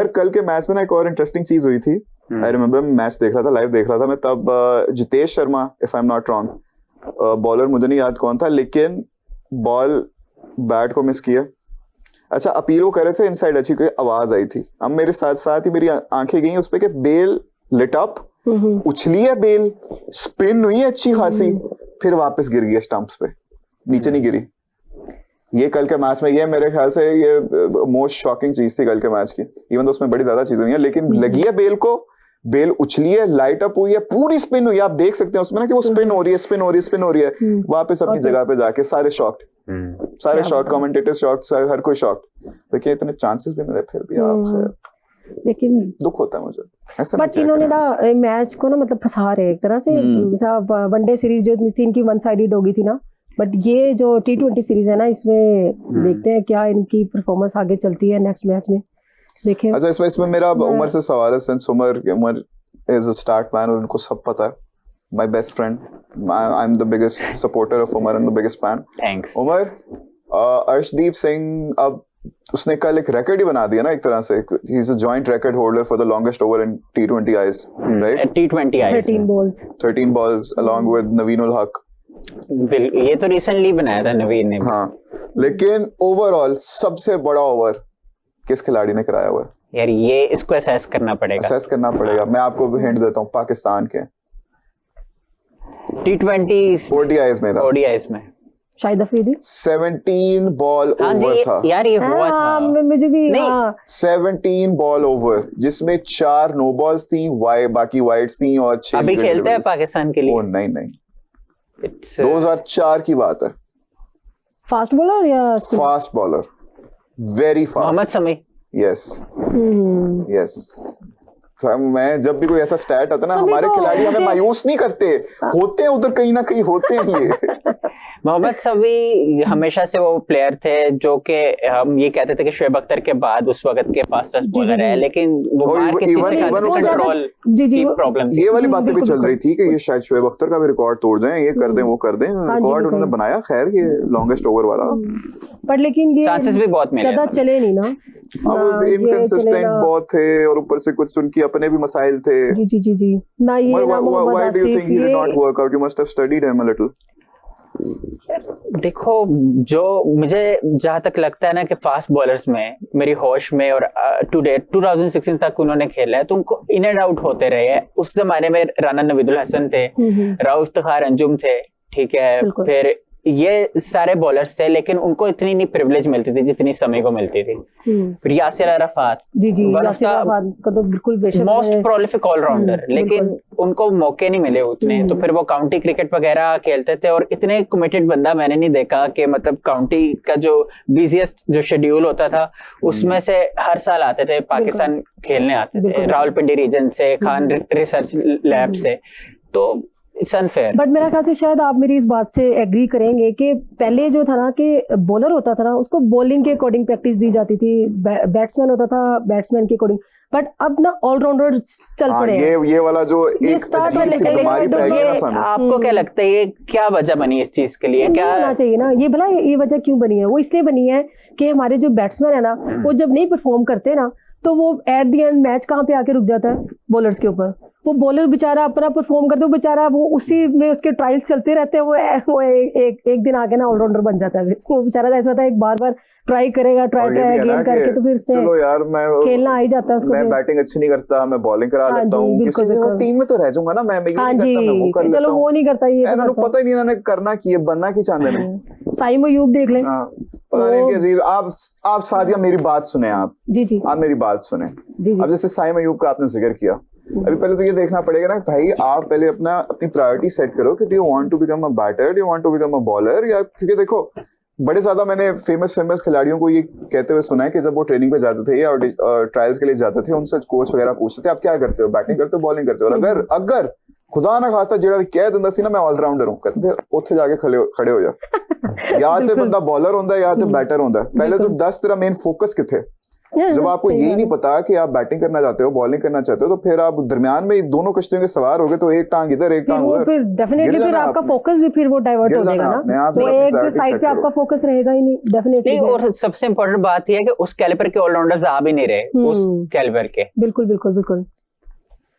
यार कल के मैच में ना एक और इंटरेस्टिंग चीज हुई थी। आई रिमेम्बर मैच देख रहा था, लाइव देख रहा था मैं तब। Jitesh Sharma, if I am not wrong, bowler मुझे नहीं याद कौन था, लेकिन बॉल बैट को मिस किया। अच्छा, अपील वो कर रहे थे इनसाइड, अच्छी कोई आवाज आई थी। अब मेरे साथ साथ ही मेरी आंखें गई उस पे कि बेल लिट अप, उछली है बेल, स्पिन हुई है अच्छी खासी, फिर वापस गिर गई स्टंप्स पे, नीचे नहीं गिरी। ये कल के मैच में, ये मेरे ख्याल से ये मोस्ट शॉकिंग चीज थी कल के मैच की। इवन तो उसमें बड़ी ज्यादा चीजें हुई हैं, लेकिन लगी है बेल को, बेल उछली है, लाइट अप हुई है, पूरी स्पिन हुई है। आप देख सकते हैं उसमें ना कि वो स्पिन हो रही है, स्पिन हो रही है, स्पिन हो रही है, वापस अपनी जगह पे जाके सारे शॉक्ड, सारे शॉट कमेंटेटर शॉक्ड, हर कोई शॉक्ड। देखिए इतने चांसेस भी मिले फिर भी आपसे, लेकिन दुख होता है मुझे ऐसा। बट इन्होंने ना मैच को ना मतलब फंसा रहे एक तरह से। वनडे सीरीज जो थी इनकी वन साइडेड हो गई थी ना, बट ये जो T20 सीरीज है ना, इसमें देखते हैं क्या इनकी परफॉर्मेंस आगे चलती है नेक्स्ट मैच में, देखें। अच्छा, इसमें मेरा उमर से सवाल है, since Umar is a smart man और उनको सब पता है, my best friend, I am the biggest supporter of Umar and the biggest fan. Thanks Umar. Arshdeep Singh अब उसने कल एक रिकॉर्ड ही बना दिया ना एक तरह से, he is a joint record holder for the longest over in T20 eyes, right? T20 eyes 13 balls along with नवीन उल हक। ये तो रिसेंटली बनाया था नवीन ने। हाँ, लेकिन ओवरऑल सबसे बड़ा ओवर किस खिलाड़ी ने कराया हुआ है? यार ये इसको असेस करना पड़ेगा। मैं आपको हिंट देता हूँ, पाकिस्तान के T20 ODIs में शाहिद अफरीदी। 17 बॉल ओवर था यार, ये हुआ था मुझे भी। नहीं, 17 बॉल ओवर, जिसमें 4 नो बॉल्स थी, बाकी वाइड्स थी और 6 अभी खेलते हैं पाकिस्तान के लिए। ओ नहीं 2004 की बात है। फास्ट बॉलर या fast bowler, very fast. Mohammed Shami. Yes. मैं जब भी कोई ऐसा स्टैट आता है ना, हमारे खिलाड़ी हमें मायूस नहीं करते, होते हैं उधर कहीं ना कहीं होते हैं ये। मोहम्मद शमी हमेशा से वो प्लेयर थे जो कि हम ये कहते थे कि शोएब अख्तर के बाद उस वक्त के फास्टेस्ट बॉलर है, लेकिन वो कंट्रोल की प्रॉब्लम थी। ये वाली बातें भी चल रही थी कि ये शायद शोएब अख्तर का भी रिकॉर्ड तोड़ जाएं, ये कर दें वो कर दें, रिकॉर्ड उन्होंने बनाया खैर ये लॉन्गेस्ट ओवर वाला, पर लेकिन ये चांसेस भी बहुत मिले, ज्यादा चले नहीं ना। अब इनकंसिस्टेंट बहुत थे और ऊपर से कुछ उनकी अपने भी मसाइल थे। जी ना, ये ना why do you think he did not work out? You must have studied him a little. देखो, जो मुझे जहां तक लगता है ना कि फास्ट बॉलर्स में मेरी होश में और टू डेट 2016 तक उन्होंने खेला है, तो उनको इन एंड आउट होते रहे हैं। उस जमाने में राना नवीदुल हसन थे, राउफ इफ्तिखार अंजुम थे, ठीक है, फिर ये सारे बॉलर्स थे, लेकिन उनको इतनी नहीं प्रिविलेज मिलती थी जितनी समय को मिलती थी। फिर यासिर अराफात, यासिर अराफात का तो बिल्कुल बेशक मोस्ट प्रोलिफिक ऑलराउंडर, लेकिन उनको मौके नहीं मिले उतने, तो फिर वो काउंटी क्रिकेट वगैरह खेलते थे। और इतने कमिटेड बंदा मैंने नहीं देखा कि मतलब काउंटी का जो बिजिएस्ट जो शेड्यूल होता था उसमें से हर साल आते थे पाकिस्तान खेलने आते थे, रावलपिंडी रीजन से, खान रिसर्च लैब से, तो इट्स अनफेयर। बट मेरा ख्याल से शायद आप मेरी इस बात से एग्री करेंगे कि पहले जो था ना कि बॉलर होता था ना, उसको बॉलिंग के अकॉर्डिंग प्रैक्टिस दी जाती थी, बैट्समैन होता था बैट्समैन के अकॉर्डिंग, बट अब ना ऑलराउंडर चल पड़े हैं। ये वाला जो एक अजीब सी बीमारी पे है ना सानू। आपको क्या लगता है ये क्या वजह बनी इस चीज के लिए? क्या होना चाहिए ना ये, भला ये वजह क्यों बनी है? वो इसलिए बनी है कि हमारे जो बैट्समैन है ना, वो जब नहीं परफॉर्म करते ना, तो वो एट द एंड मैच कहाँ पे आके रुक जाता है? बॉलर्स के ऊपर। वो बॉलर बेचारा अपना परफॉर्म करते, वो बेचारा वो उसी में उसके ट्रायल्स चलते रहते हैं, वो एक दिन आके ना ऑलराउंडर बन जाता है। वो बेचारा ऐसा होता है, एक बार ट्राई करेगा अगेन करके, तो फिर चलो यार मैं खेलना आ ही जाता है उसको। मैं बैटिंग अच्छी नहीं करता, मैं बॉलिंग करा लेता हूँ, किसी टीम में तो रह जाऊंगा ना मैं ये नहीं करता, मैं वो कर लेता हूं। चलो वो नहीं करता, ये इन्होंने पता ही नहीं इन्होंने करना की है, बनना की चाहते हैं। साइम अयूब देख लें, पता नहीं अजीब। आप सादिया मेरी बात सुने, आप मेरी बात सुने। अब जैसे साइम अयूब का आपने जिक्र किया, अभी पहले तो ये देखना पड़ेगा ना भाई, आप पहले अपनी प्रायोरिटी सेट करो कि do you want to become a batter, do you want to become a bowler, या क्योंकि देखो बड़े ज्यादा मैंने फेमस खिलाड़ियों को ये कहते हुए सुना है कि जब वो ट्रेनिंग पे जाते थे या ट्रायल्स के लिए जाते थे, उनसे कोच वगैरह पूछते थे आप क्या करते हो, बैटिंग करते हो बॉलिंग करते हो, और अगर खुदा ना खास्ता जेड़ा कह दिंदा सी ना मैं ऑलराउंडर हूं, कहते थे उत्थे जाके खड़े हो जा। या तो बंदा बॉलर होंदा है या तो बैटर होंदा है। पहले तो 10 तेरा मेन फोकस किथे, जब आपको सही यही बात नहीं है। पता कि आप बैटिंग करना चाहते हो बॉलिंग करना चाहते हो, तो फिर आप दरमियान में दोनों कश्तियों के सवार हो गए, तो एक टांग इधर एक फिर टांग वो उधर, फिर डेफिनेटली गिर फिर जाना आपका आपने। फोकस भी फिर वो डाइवर्ट गिर हो जाएगा जाना ना, आपने, आप वो अपनी एक priorities साइड set पे आपका करो। फोकस रहेगा ही नहीं डेफिनेटली। नहीं, और सबसे इम्पोर्टेंट बात यह है कि उस कैलिबर के ऑलराउंडर्स आ भी नहीं रहे उस कैलिबर के। बिल्कुल बिल्कुल बिल्कुल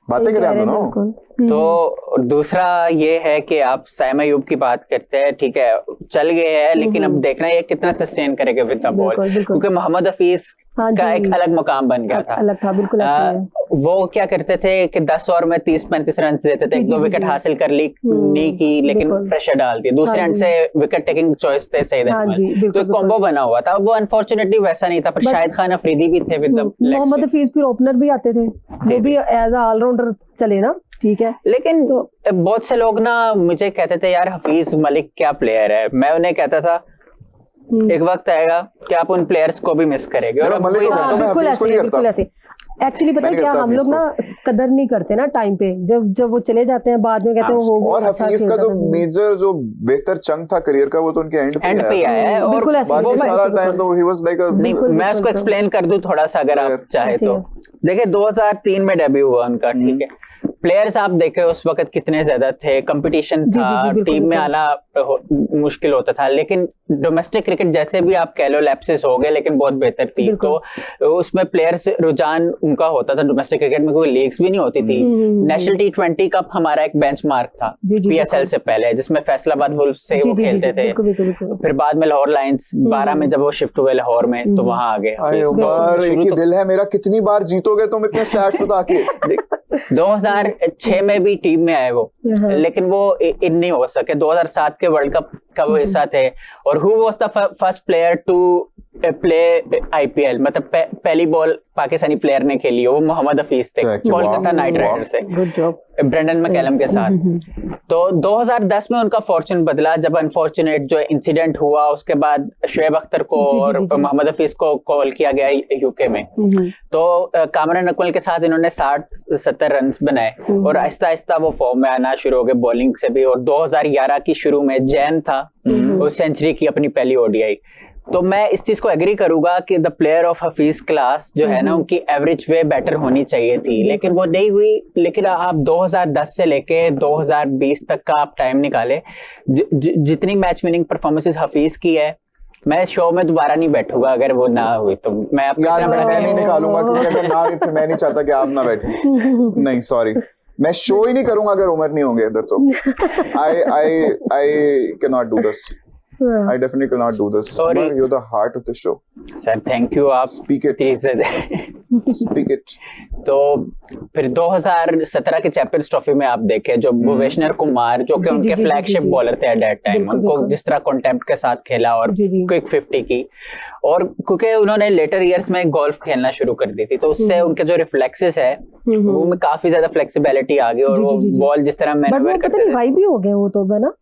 बातें सही करें कह हम रहे हैं, दोनों। बिल्कुल। तो दूसरा ये है कि आप साइम अयूब की बात करते हैं, ठीक है चल गए हैं, लेकिन अब देखना है ये कितना सस्टेन करेगा विद द बॉल, बिल्कुल, बिल्कुल। क्योंकि मोहम्मद हफीज हाँ का जी। एक अलग मुकाम बन गया था। अलग था, बिल्कुल ऐसे ही है। वो क्या करते थे कि 10 ओवर में 30-35 रन देते थे, जी, एक दो जी, विकेट जी। हासिल कर ली नहीं की, लेकिन बिल्कुल। प्रेशर डाल दिया, दूसरे हाँ एंड जी। से विकेट टेकिंग चॉइस थे सईद हाँ अजमल, जी, बिल्कुल, तो एक बिल्कुल। कॉम्बो बना हुआ था। वो अनफॉर्चुनेटली वैसा नहीं था, पर But- शाहिद खान अफरीदी भी थे विद द मोहम्मद हफीज फिर ओपनर भी आते थे, वो भी एज अ ऑलराउंडर चले ना, ठीक है। लेकिन बहुत से लोग ना मुझे कहते थे यार हफीज मलिक क्या प्लेयर है, मैं उन्हें कहता था एक वक्त आएगा कि आप उन प्लेयर्स को भी मिस करेंगे। और मैं अब मलिक को कोई- करता हूं, मैं बिल्कुल हफीज को ऐसे नहीं बिल्कुल करता। ऐसे। एक्चुअली पता है मैं नहीं क्या, करता हम हफीज लोग ना कदर नहीं करते ना टाइम पे, जब वो चले जाते हैं बाद में कहते हैं वो और अच्छा हफीज का खेलता जो था। मेजर जो बेहतर चंक था करियर का, वो तो उनके एंड पे एंड पे ही आया आया है। था। और बिल्कुल ऐसे, बाकी वो सारा बिल्कुल। टाइम तो ही वाज लाइक अ नहीं, बिल्कुल, मैं उसको बिल्कुल। एक्सप्लेन कर दूं थोड़ा सा अगर आप चाहे ऐसे तो। है। देखिए 2003 में डेब्यू हुआ उनका, ठीक है, प्लेयर्स आप देखे उस वक्त कितने ज्यादा थे, कंपटीशन जी, जी, था, जी, बिल्कुल, टीम में बिल्कुल। आना मुश्किल होता था, लेकिन डोमेस्टिक क्रिकेट जैसे भी आप कह लो लैप्सेस हो गए, लेकिन बहुत बेहतर थी। बिल्कुल। तो उसमें प्लेयर्स रुझान उनका होता था डोमेस्टिक क्रिकेट में, कोई लीग्स भी नहीं होती थी। नेशनल T20 कप हमारा एक बेंचमार्क था जी, जी, PSL से पहले, जिसमें फैसलाबाद वुल्व्स से जी, वो जी, जी, खेलते जी, थे। बिल्कुल, बिल्कुल, बिल्कुल। फिर बाद में लाहौर लायंस 12 में जब वो शिफ्ट हुए लाहौर में, तो वहां आ गए अरे हफीज। तो उमर, एक शुरू ही तो दिल है मेरा, कितनी बार जीतोगे तुम इतने स्टैट्स बता के? 2006 में भी टीम में आए वो, हाँ। लेकिन वो इन नहीं हो सके। 2007 के वर्ल्ड कप का वो हिस्सा थे। और who was the first player to play IPL, मतलब पहली बॉल पाकिस्तानी प्लेयर ने खेली हो, वो मोहम्मद हफीज थे, अच्छा, कोलकाता वाह, नाइट वाह। राइडर से, गुड जॉब। ब्रेंडन मैकलम के साथ। तो 2010 में उनका फॉर्चून बदला, जब अनफॉर्चुनेट जो इंसिडेंट हुआ, उसके बाद शुएब अख्तर को जी, जी, और जी, जी। मोहम्मद हफीज को कॉल किया गया यूके में। तो कामरान अकमल के साथ इन्होंने 60-70 रन बनाए और आहिस्ता आहिस्ता वो फॉर्म में आना शुरू हो गए बॉलिंग से भी। और 2011 की शुरू में जैन था, वो सेंचुरी की अपनी पहली ODI। तो मैं इस चीज को एग्री करूंगा कि the player of Hafeez class जो है ना, उनकी एवरेज वे बेटर होनी चाहिए थी, लेकिन वो नहीं हुई। लेकिन आप 2010 से लेके 2020 तक का आप टाइम निकाले, जितनी मैच विनिंग परफॉर्मेंसेस हफीज की है, मैं शो में दोबारा नहीं बैठूंगा अगर वो ना हुई तो। मैं आपको यार इतना मैं बड़ा नहीं निकालूंगा, क्योंकि अगर ना हुई फिर मैं नहीं चाहता कि आप ना बैठे। नहीं सॉरी, मैं शो ही नहीं करूंगा अगर उमर नहीं होंगे इधर तो। I cannot do this. I definitely cannot do this. Sorry. Umar, you're the heart of the show. Sir thank you, आप Speak it. Speak it. तो फिर 2017 के चैंपियंस ट्रॉफी में आप देखे जो भुवनेश्वर कुमार, जो कि जी, उनके जी, जी, फ्लैगशिप जी। बॉलर थे एट दैट टाइम, बिल्कुल, उनको बिल्कुल। जिस तरह कॉन्टेम्प्ट के साथ खेला और जी, जी। क्विक 50 की, और क्योंकि उन्होंने लेटर ईयर्स में गोल्फ खेलना शुरू कर दी थी, तो उससे उनके जो रिफ्लेक्सेस है वो में काफी ज्यादा फ्लेक्सिबिलिटी आ गई, और जी, वो जी, जी, जी। बॉल जिस तरह बट वो मैनेवर पता करते नहीं थे। वाई भी हो गए वो तो, है ना?